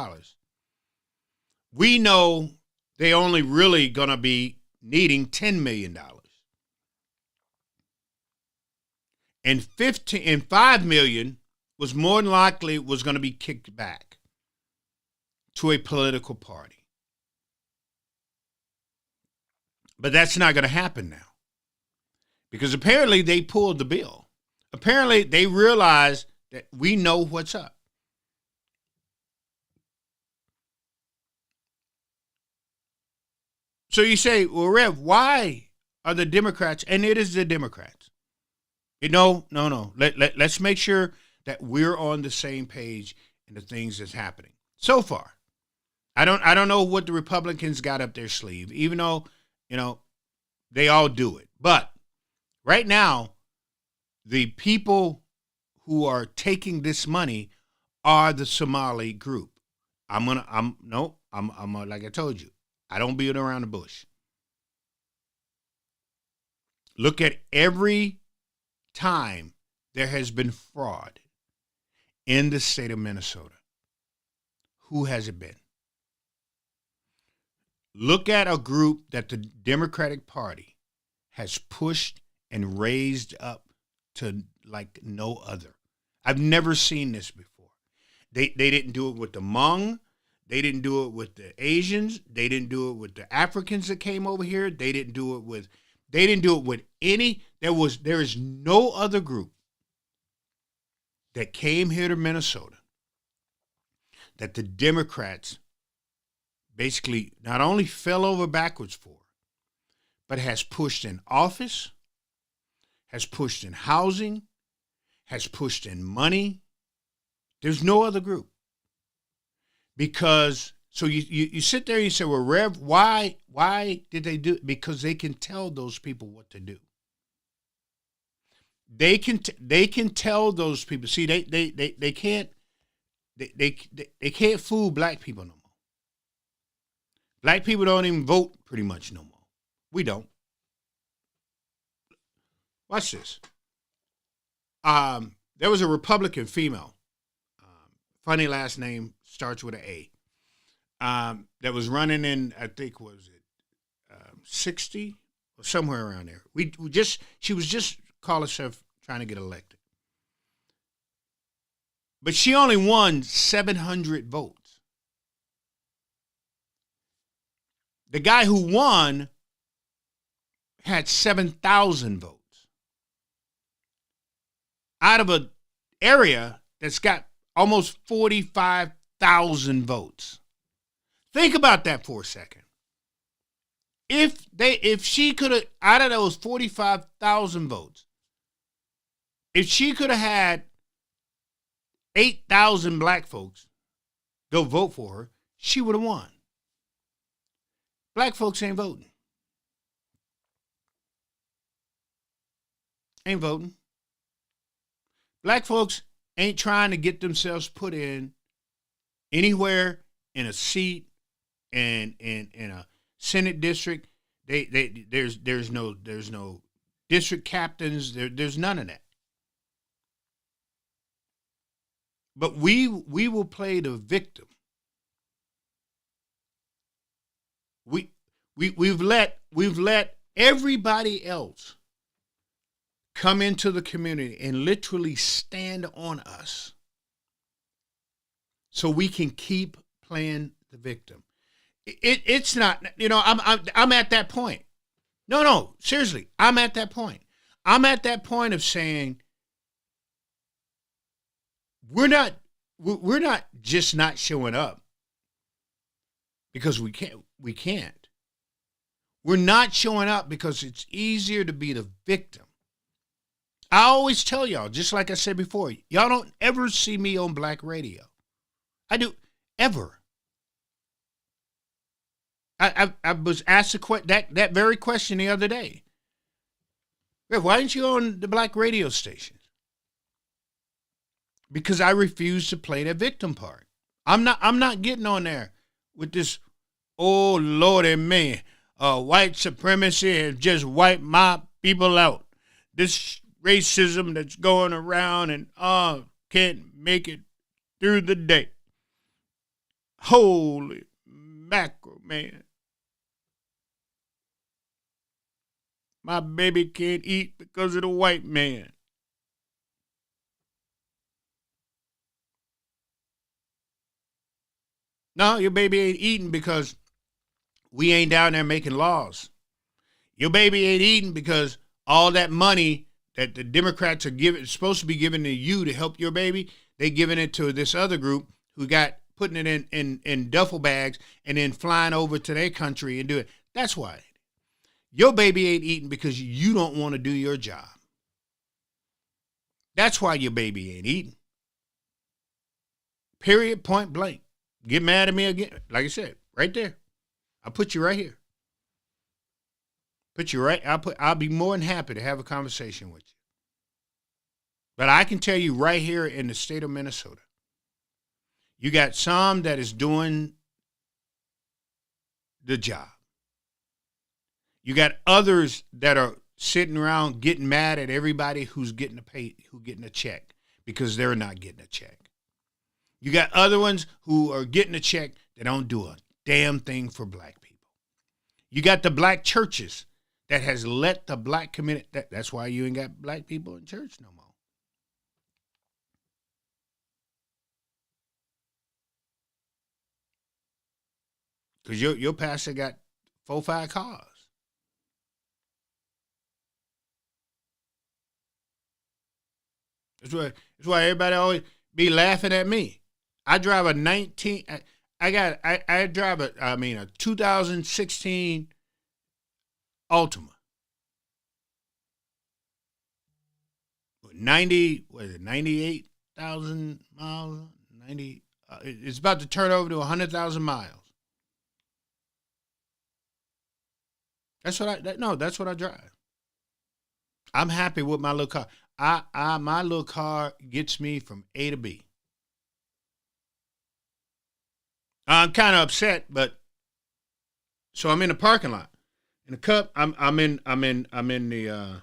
we know they only really going to be needing $10 million. And $5 million was more than likely was going to be kicked back to a political party. But that's not going to happen now, because apparently they pulled the bill. Apparently they realized that we know what's up. So you say, well, Rev, why are the Democrats, and it is the Democrats. No. Let's make sure that we're on the same page in the things that's happening. So far, I don't know what the Republicans got up their sleeve, even though, they all do it. But right now, the people who are taking this money are the Somali group. I'm like I told you, I don't beat around the bush. Look at every time there has been fraud in the state of Minnesota. Who has it been? Look at a group that the Democratic Party has pushed and raised up to like no other. I've never seen this before. They didn't do it with the Hmong. They didn't do it with the Asians. They didn't do it with the Africans that came over here. They didn't do it with any. There is no other group that came here to Minnesota that the Democrats basically not only fell over backwards for, but has pushed in office, has pushed in housing, has pushed in money. There's no other group. Because, so you sit there and you say, well, Rev, why did they do it? Because they can tell those people what to do. They can tell those people. See, they can't fool black people no more. Black people don't even vote pretty much no more. We don't. Watch this. There was a Republican female, funny last name, starts with an A, that was running in, I think, was it 60 or somewhere around there. She was just call herself trying to get elected. But she only won 700 votes. The guy who won had 7,000 votes out of an area that's got almost 45,000 votes. Think about that for a second. If she could have, out of those 45,000 votes, if she could have had 8,000 black folks go vote for her, she would have won. Black folks ain't voting. Ain't voting. Black folks ain't trying to get themselves put in anywhere in a seat and in a Senate district. There's no district captains. There's none of that. But we will play the victim. We've let everybody else come into the community and literally stand on us so we can keep playing the victim. It's not, I'm at that point. No, seriously, I'm at that point. I'm at that point of saying we're not just not showing up because we can't. We're not showing up because it's easier to be the victim. I always tell y'all, just like I said before, y'all don't ever see me on black radio. I do, ever. I was asked that very question the other day. Why aren't you on the black radio stations? Because I refuse to play that victim part. I'm not getting on there with this, oh Lordy man, white supremacy has just wiped my people out. This racism that's going around and can't make it through the day. Holy mackerel, man. My baby can't eat because of the white man. No, your baby ain't eating because we ain't down there making laws. Your baby ain't eating because all that money that the Democrats are supposed to be giving to you to help your baby, they giving it to this other group who got putting it in duffel bags and then flying over to their country and do it. That's why. Your baby ain't eating because you don't want to do your job. That's why your baby ain't eating. Period, point blank. Get mad at me again. Like I said, right there. I'll put you right here. I'll be more than happy to have a conversation with you. But I can tell you right here in the state of Minnesota, you got some that is doing the job. You got others that are sitting around getting mad at everybody who's getting a check because they're not getting a check. You got other ones who are getting a check that don't do a damn thing for black people. You got the black churches that has let the black community, that's why you ain't got black people in church no more. Because your pastor got 4-5 cars. That's why everybody always be laughing at me. I drive a 2016 Altima. 98,000 miles? It's about to turn over to 100,000 miles. That's what I drive. I'm happy with my little car. My little car gets me from A to B. I'm kind of upset, but so I'm in the parking lot. In the cup, I'm in the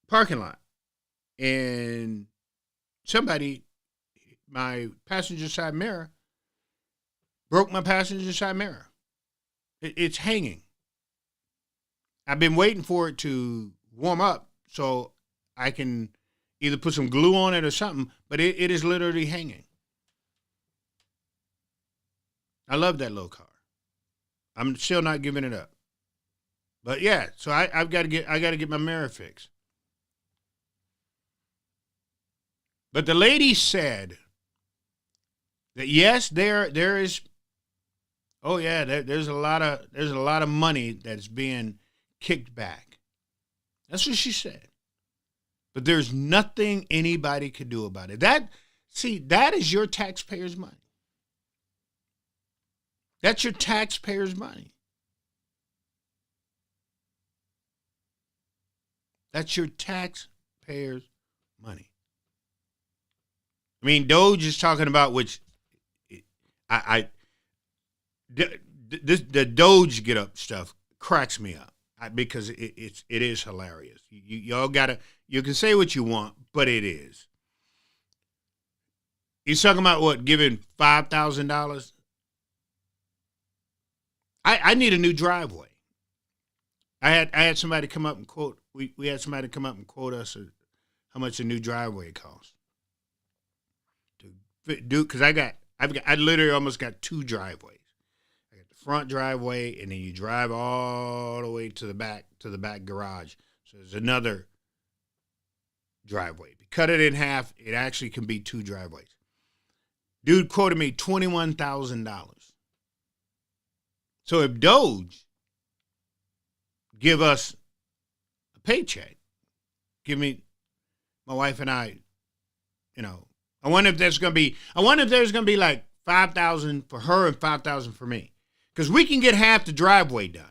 parking lot, and somebody, my passenger side mirror, broke my passenger side mirror. It's hanging. I've been waiting for it to warm up so I can either put some glue on it or something, but it is literally hanging. I love that little car. I'm still not giving it up. But yeah, so I got to get my mirror fixed. But the lady said that yes, there is. Oh yeah, there's a lot of money that's being kicked back. That's what she said. But there's nothing anybody could do about it. That is your taxpayers' money. That's your taxpayers' money. That's your taxpayers' money. I mean, Doge is talking about the Doge get up stuff cracks me up because it is hilarious. Y'all you can say what you want, but it is. He's talking about what, giving $5,000? I need a new driveway. I had somebody come up and quote. We had somebody come up and quote us how much a new driveway costs. Because I literally almost got two driveways. I got the front driveway, and then you drive all the way to the back garage. So there's another driveway. If you cut it in half, it actually can be two driveways. Dude quoted me $21,000. So if Doge give us a paycheck, give me, my wife and I, I wonder if there's going to be like 5,000 for her and 5,000 for me. Because we can get half the driveway done.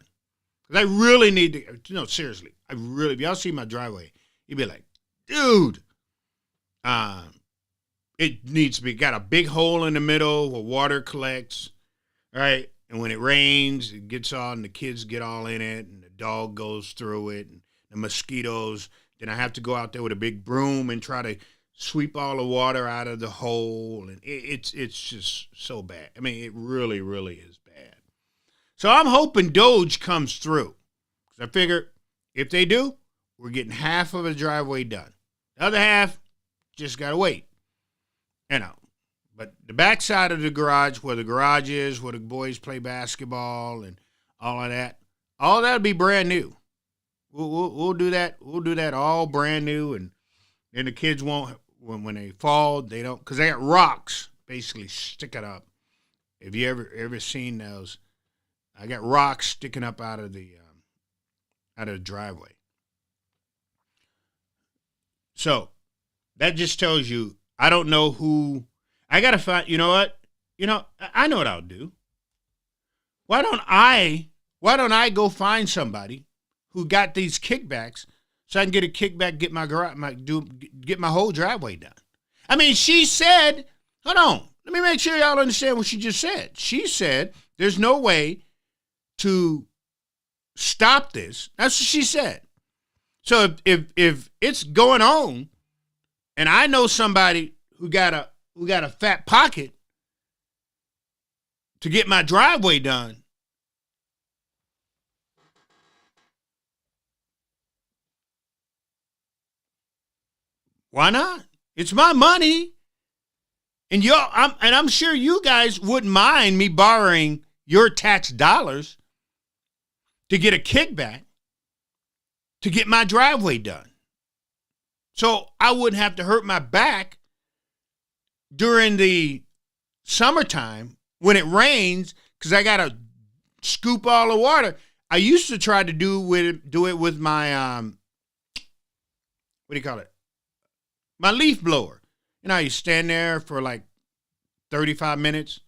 Because I really need to, seriously, if y'all see my driveway, you'd be like, dude, it needs to be, got a big hole in the middle where water collects, right? And when it rains, it gets on, and the kids get all in it, and the dog goes through it, and the mosquitoes. Then I have to go out there with a big broom and try to sweep all the water out of the hole, and it's just so bad. I mean, it really, really is bad. So I'm hoping Doge comes through, because I figure if they do, we're getting half of the driveway done. The other half, just got to wait. But the backside of the garage, where the garage is, where the boys play basketball and all of that'll be brand new. We'll do that. We'll do that all brand new, and then the kids won't, when they fall, they don't, because they got rocks basically sticking up. Have you ever seen those? I got rocks sticking up out of the driveway. So that just tells you, I don't know who. I got to find, you know what? I know what I'll do. Why don't I go find somebody who got these kickbacks so I can get a kickback, get my garage, get my whole driveway done? I mean, she said, hold on, let me make sure y'all understand what she just said. She said there's no way to stop this. That's what she said. So if it's going on, and I know somebody who got a fat pocket to get my driveway done, why not? It's my money. And I'm sure you guys wouldn't mind me borrowing your tax dollars to get a kickback to get my driveway done. So I wouldn't have to hurt my back during the summertime when it rains, because I got to scoop all the water. I used to try to do it with my, what do you call it? My leaf blower. You stand there for like 35 minutes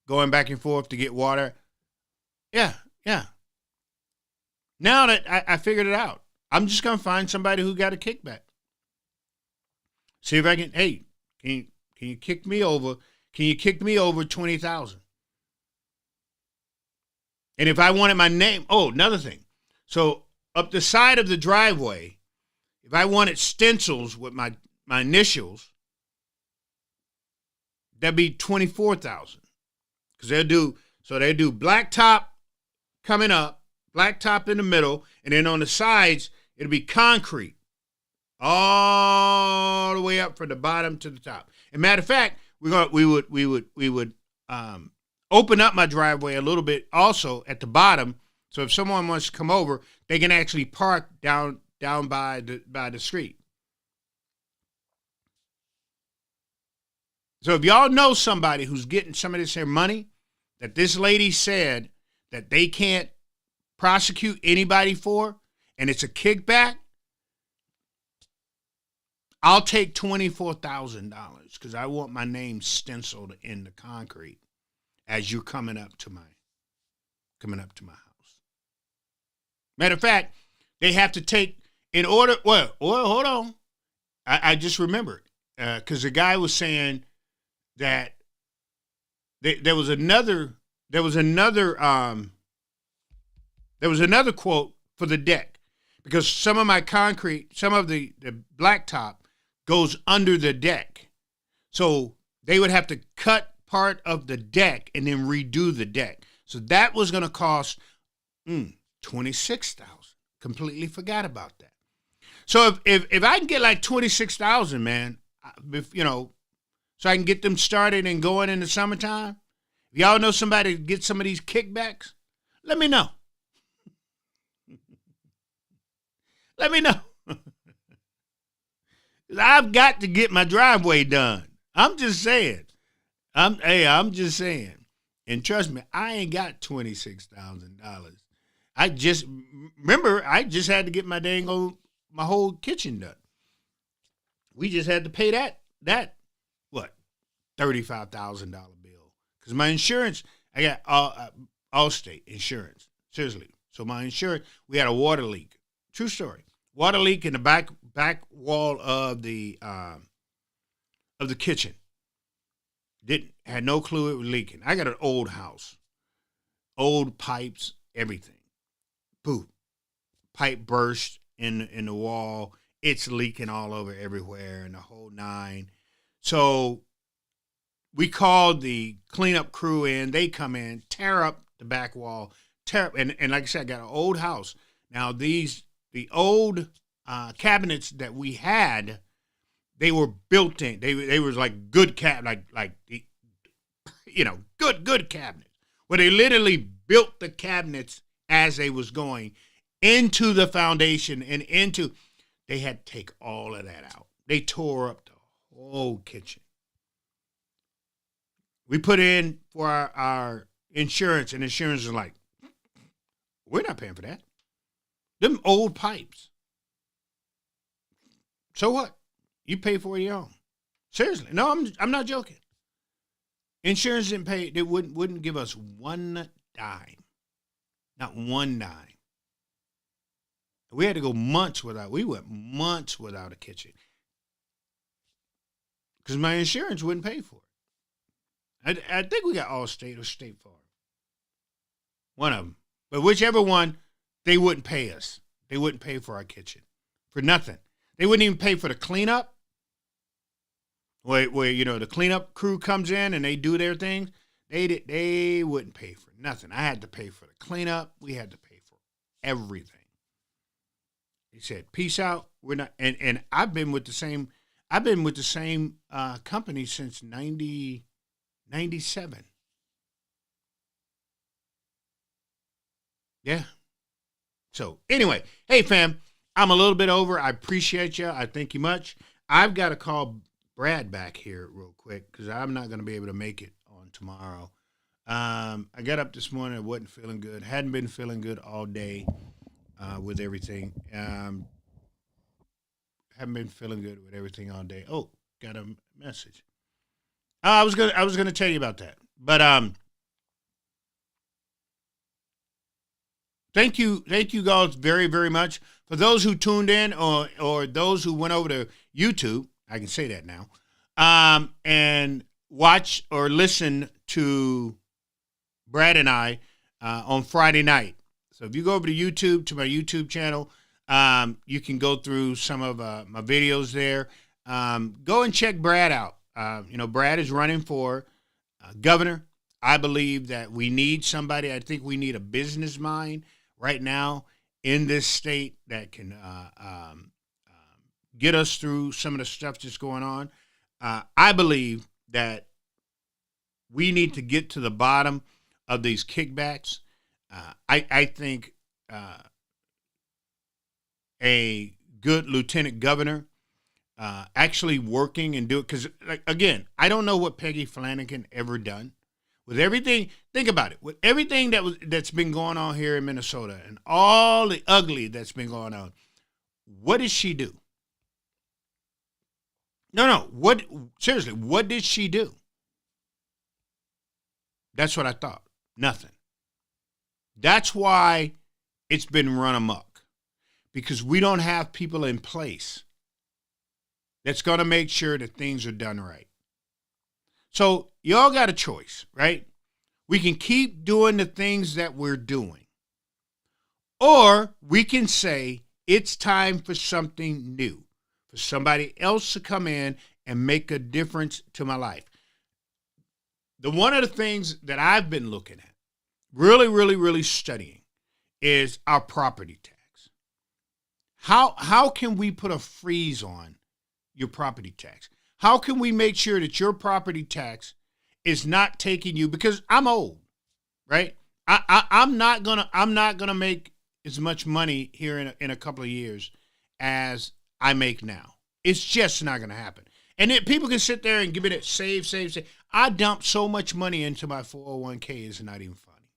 going back and forth to get water. Yeah. Now that I figured it out, I'm just going to find somebody who got a kickback. See if I can, hey, can you kick me over? Can you kick me over 20,000? And if I wanted my name, another thing. So up the side of the driveway, if I wanted stencils with my initials, that'd be 24,000. Because they do blacktop coming up, blacktop in the middle, and then on the sides, it'll be concrete all the way up from the bottom to the top. And matter of fact, we would open up my driveway a little bit also at the bottom, so if someone wants to come over, they can actually park down by the street. So if y'all know somebody who's getting some of this here money that this lady said that they can't prosecute anybody for, and it's a kickback, I'll take $24,000 because I want my name stenciled in the concrete as you're coming up to coming up to my house. Matter of fact, they have to take in order. Well, hold on. I just remembered because the guy was saying that there was another quote for the deck because some of my concrete, some of the blacktop goes under the deck, so they would have to cut part of the deck and then redo the deck. So that was going to cost $26,000. Completely forgot about that. So if I can get like $26,000, man, so I can get them started and going in the summertime. If y'all know somebody to get some of these kickbacks, let me know. Let me know. I've got to get my driveway done. I'm just saying. I'm just saying. And trust me, I ain't got $26,000. I just had to get my my whole kitchen done. We just had to pay that $35,000 bill because my insurance, I got Allstate insurance. Seriously. So my insurance, we had a water leak. True story. Water leak in the back wall of the kitchen. Had no clue it was leaking. I got an old house, old pipes, everything. Poof, pipe burst in the wall. It's leaking all over everywhere and the whole nine. So we called the cleanup crew in. They come in, tear up the back wall, and like I said, I got an old house. Now the old cabinets that we had, they were built in. They was like good good cabinets. Where they literally built the cabinets as they was going into the foundation and into. They had to take all of that out. They tore up the whole kitchen. We put in for our insurance, and insurance is like, we're not paying for that. Them old pipes. So what? You pay for your own. Seriously. No, I'm not joking. Insurance didn't pay. They wouldn't give us one dime. Not one dime. We had to go months without. We went months without a kitchen because my insurance wouldn't pay for it. I think we got Allstate or State Farm. One of them. But whichever one, they wouldn't pay us. They wouldn't pay for our kitchen. For nothing. They wouldn't even pay for the cleanup. Where the cleanup crew comes in and they do their thing. They wouldn't pay for nothing. I had to pay for the cleanup. We had to pay for everything. He said, "Peace out. We're not." And I've been with the same company since 97. Yeah. So anyway, hey fam, I'm a little bit over. I appreciate you. I thank you much. I've got to call Brad back here real quick because I'm not going to be able to make it on tomorrow. I got up this morning. I wasn't feeling good. Hadn't been feeling good all day with everything. Haven't been feeling good with everything all day. Oh, got a message. I was gonna tell you about that, but thank you guys very, very much for those who tuned in or those who went over to YouTube. I can say that now, and watch or listen to Brad and I on Friday night. So if you go over to YouTube, to my YouTube channel, you can go through some of my videos there. Go and check Brad out. Brad is running for governor. I believe that we need somebody. I think we need a business mind right now in this state that can get us through some of the stuff that's going on. I believe that we need to get to the bottom of these kickbacks. I think a good lieutenant governor actually working and do it because, again, I don't know what Peggy Flanagan ever done with everything. Think about it. With everything that's been going on here in Minnesota and all the ugly that's been going on, what did she do? No. Seriously, what did she do? That's what I thought. Nothing. That's why it's been run amok, because we don't have people in place that's going to make sure that things are done right. So y'all got a choice, right? We can keep doing the things that we're doing, or we can say it's time for something new, for somebody else to come in and make a difference to my life. One of the things that I've been looking at, really studying, is our property tax. How can we put a freeze on your property tax? How can we make sure that your property tax is not taking you, because I'm old, right? I'm not gonna make as much money here in a couple of years as I make now. It's just not gonna happen. And then people can sit there and give it save. I dumped so much money into my 401k, it's not even funny.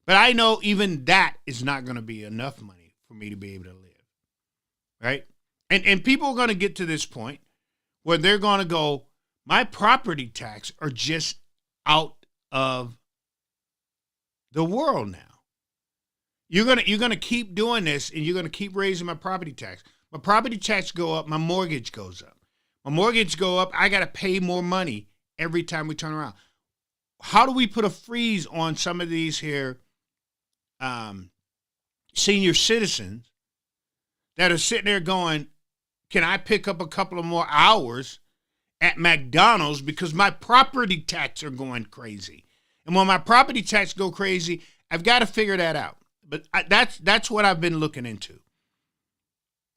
But I know even that is not going to be enough money for me to be able to live, right? And people are going to get to this point where they're going to go, my property tax are just out of the world now. You're gonna keep doing this, and you're gonna keep raising my property tax. My property tax go up, my mortgage goes up. My mortgage go up, I got to pay more money every time we turn around. How do we put a freeze on some of these here senior citizens that are sitting there going, can I pick up a couple of more hours at McDonald's because my property tax are going crazy? And when my property tax go crazy, I've got to figure that out. But that's what I've been looking into.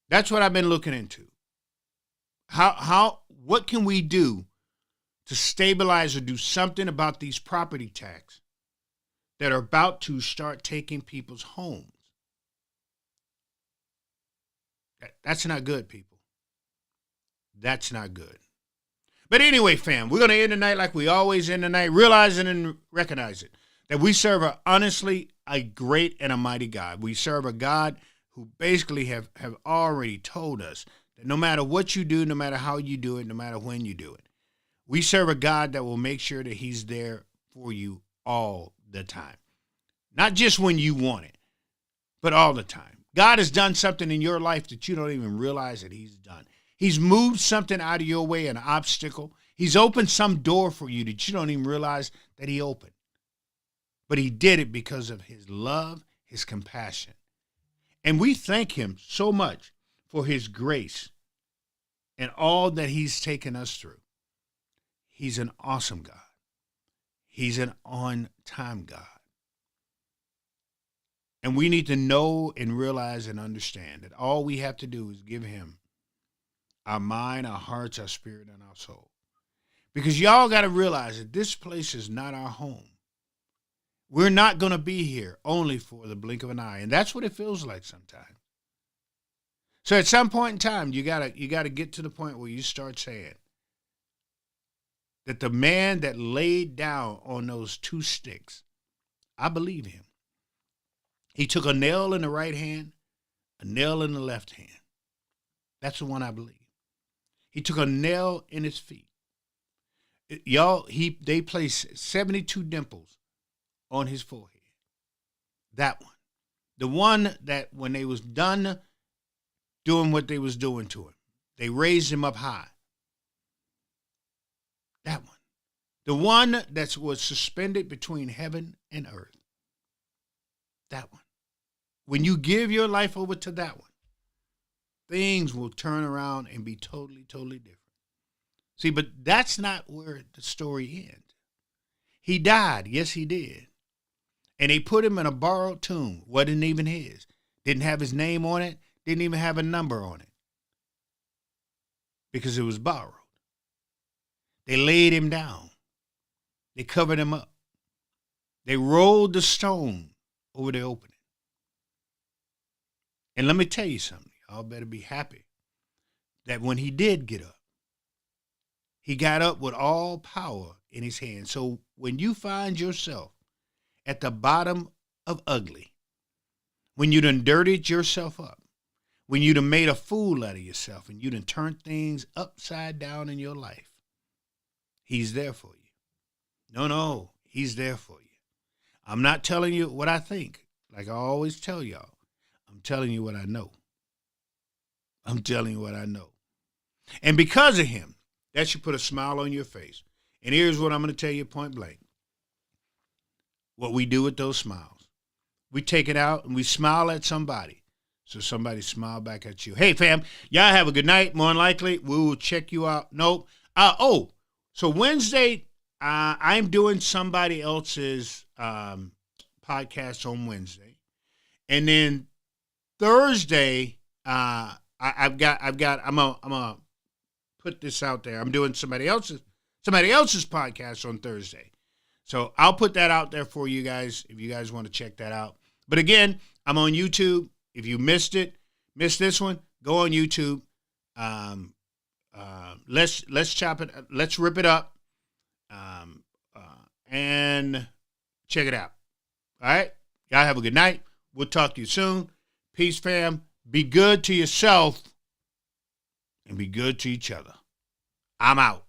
That's what I've been looking into. What can we do to stabilize or do something about these property tax that are about to start taking people's homes? That's not good, people. That's not good. But anyway, fam, we're going to end the night like we always end the night, realizing and recognize it, that we serve honestly a great and a mighty God. We serve a God who basically have already told us that no matter what you do, no matter how you do it, no matter when you do it, we serve a God that will make sure that he's there for you all the time. Not just when you want it, but all the time. God has done something in your life that you don't even realize that he's done. He's moved something out of your way, an obstacle. He's opened some door for you that you don't even realize that he opened. But he did it because of his love, his compassion. And we thank him so much for his grace and all that he's taken us through. He's an awesome God. He's an on-time God. And we need to know and realize and understand that all we have to do is give him our mind, our hearts, our spirit, and our soul. Because y'all got to realize that this place is not our home. We're not going to be here only for the blink of an eye. And that's what it feels like sometimes. So at some point in time, you gotta get to the point where you start saying that the man that laid down on those two sticks, I believe him. He took a nail in the right hand, a nail in the left hand. That's the one I believe. He took a nail in his feet. They placed 72 dimples on his forehead. That one. The one that when they was done doing what they was doing to him, they raised him up high. That one. The one that was suspended between heaven and earth. That one. When you give your life over to that one, things will turn around and be totally, totally different. See, but that's not where the story ends. He died. Yes, he did. And they put him in a borrowed tomb. Wasn't even his. Didn't have his name on it. Didn't even have a number on it. Because it was borrowed. They laid him down. They covered him up. They rolled the stone over the opening. And let me tell you something. Y'all better be happy that when he did get up, he got up with all power in his hand. So when you find yourself at the bottom of ugly, when you done dirtied yourself up, when you done made a fool out of yourself and you done turned things upside down in your life, he's there for you. No, he's there for you. I'm not telling you what I think. Like I always tell y'all, I'm telling you what I know. I'm telling you what I know. And because of him, that should put a smile on your face. And here's what I'm going to tell you point blank. What we do with those smiles. We take it out and we smile at somebody. So somebody smile back at you. Hey, fam, y'all have a good night. More than likely, we will check you out. Nope. So Wednesday, I'm doing somebody else's podcast on Wednesday. And then Thursday, I'm gonna put this out there. I'm doing somebody else's podcast on Thursday. So I'll put that out there for you guys if you guys want to check that out. But again, I'm on YouTube. If you missed this one, go on YouTube. Let's chop it. Let's rip it up. And check it out. All right. Y'all have a good night. We'll talk to you soon. Peace, fam. Be good to yourself and be good to each other. I'm out.